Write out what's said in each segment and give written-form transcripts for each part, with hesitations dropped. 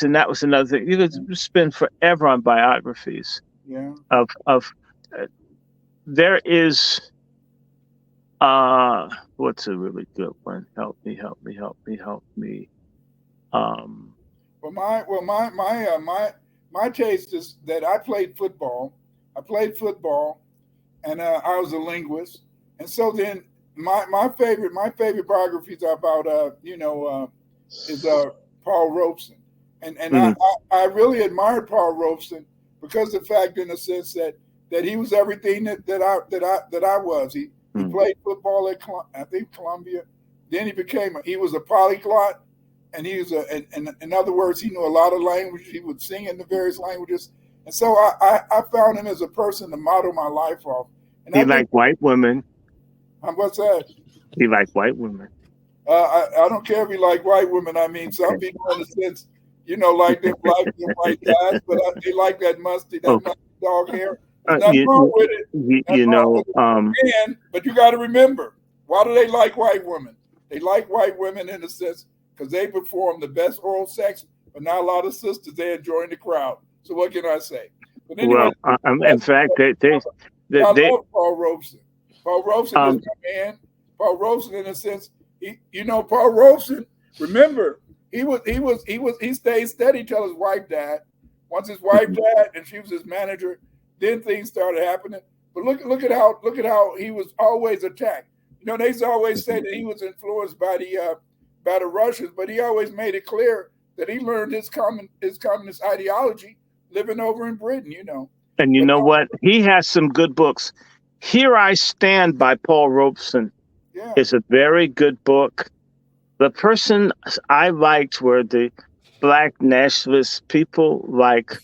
and that was another thing. You could spend forever on biographies Yeah. of there is uh what's a really good one? Help me. Um My taste is that I played football. I played football, and I was a linguist. And so then my favorite biographies are about is Paul Robeson, and I, mhm, I I really admired Paul Robeson because of the fact, in the sense that he was everything that I was. He mhm. played football at I think Columbia. Then he was a polyglot, and he was in other words, he knew a lot of languages. He would sing in the various languages, and so I found him as a person to model my life off. And He I think liked white women. what's that? He liked white women. I don't care if you like white women. I mean, some Okay. people, in a sense, like them white guys, but they like that Okay. musty dog hair. There's nothing You, wrong with it. you Nothing you wrong know, with it. And but you got to remember, why do they like white women? They like white women, in a sense, because they perform the best oral sex, but not a lot of sisters. They enjoying the crowd. So what can I say? But anyway, well, in fact, I they love Paul Robeson. Paul Robeson is um my man. Paul Robeson, in a sense, Paul Robeson. Remember, he stayed steady till his wife died. Once his wife died, and she was his manager, then things started happening. But look at how he was always attacked. They always say that he was influenced by the Russians, but he always made it clear that he learned his communist ideology living over in Britain. and you But know what? He has some good books. Here I Stand by Paul Robeson yeah, is a very good book. The person I liked were the black nationalist people like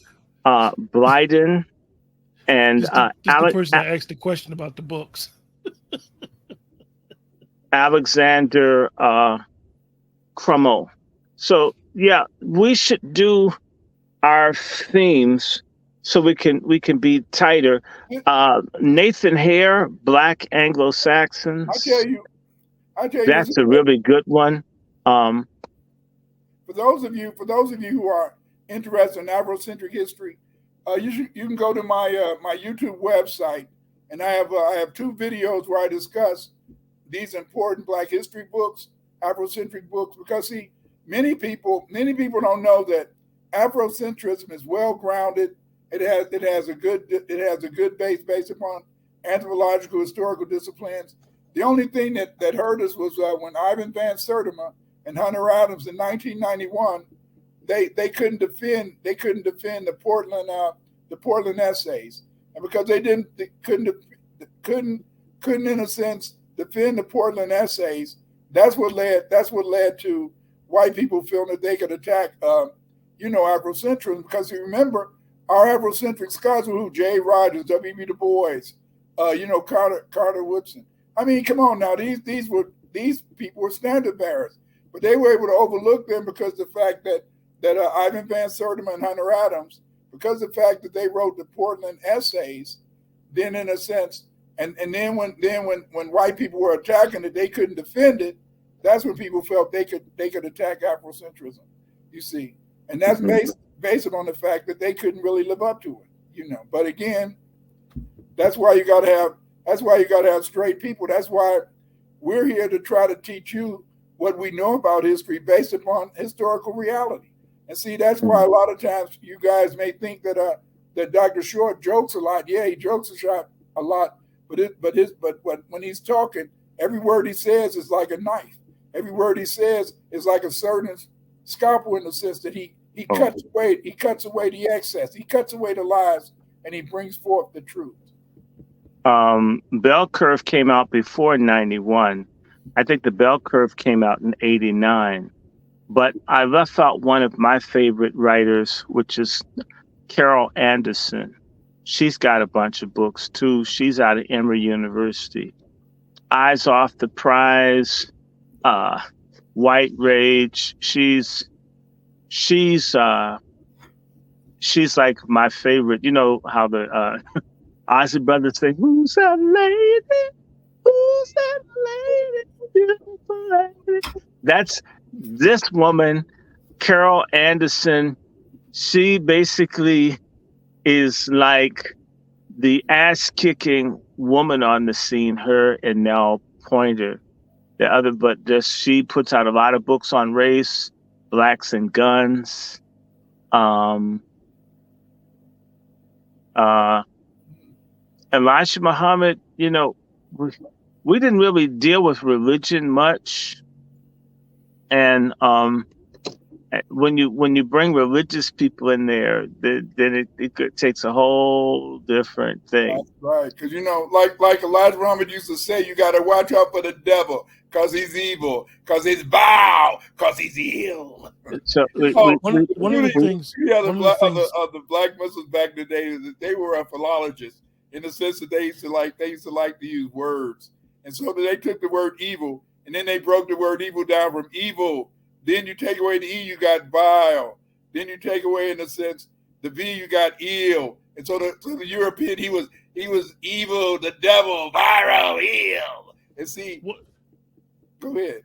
Blyden and Just the person that asked the question about the books. Alexander Crummell. So yeah, we should do our themes so we can be tighter. Nathan Hare, Black Anglo I tell Saxons. you, I tell you, That's a really good one. Um, for those of you who are interested in Afrocentric history, you can go to my YouTube website, and I have two videos where I discuss these important Black history books, Afrocentric books, because see, many people don't know that Afrocentrism is well grounded. It has a good base based upon anthropological historical disciplines. The only thing that hurt us was when Ivan Van Sertima and Hunter Adams in 1991, they couldn't defend the Portland essays, and because they couldn't in a sense defend the Portland essays, that's what led to white people feeling that they could attack Afrocentrism, because you remember our Afrocentric scholars were who? J. Rogers, W.B. Du Bois, Carter Woodson. I mean, come on now, these people were standard bearers, but they were able to overlook them because of the fact that Ivan Van Sertima and Hunter Adams, because of the fact that they wrote the Portland essays, then in a sense, and then when white people were attacking it, they couldn't defend it. That's when people felt they could attack Afrocentrism. You see, and that's mhm, based on the fact that they couldn't really live up to it. But again, that's why you got to have straight people. That's why we're here to try to teach you what we know about history based upon historical reality. And see, that's why mhm, a lot of times you guys may think that Dr. Short jokes a lot. Yeah, he jokes a lot, but when he's talking, every word he says is like a knife. Every word he says is like a certain scalpel, in the sense that he oh. cuts away the excess, he cuts away the lies, and he brings forth the truth. Bell Curve came out before 91. I think the Bell Curve came out in 89. But I left out one of my favorite writers, which is Carol Anderson. She's got a bunch of books too. She's out of Emory University. Eyes Off the Prize, uh, White Rage. She's she's like my favorite. You know how the Ozzy Brothers say, "Who's that lady? Who's that lady? Beautiful lady." That's this woman, Carol Anderson. she basically is like the ass kicking woman on the scene, her and Nell Pointer. The other, but just she puts out a lot of books on race, blacks and guns. Um, uh, Elijah Muhammad, we didn't really deal with religion much, and when you bring religious people in there, then it takes a whole different thing. That's right, because like Elijah Muhammad used to say, you got to watch out for the devil because he's evil, because he's vile, because he's ill. So one of the things, the black Muslims back in the day, they were philologists in the sense that they used to like to use words, and so they took the word evil and then they broke the word evil down from evil. Then you take away the E, you got vile. Then you take away, in a sense, the V, you got ill. And so the European, he was evil, the devil, viral, ill. And see, go ahead.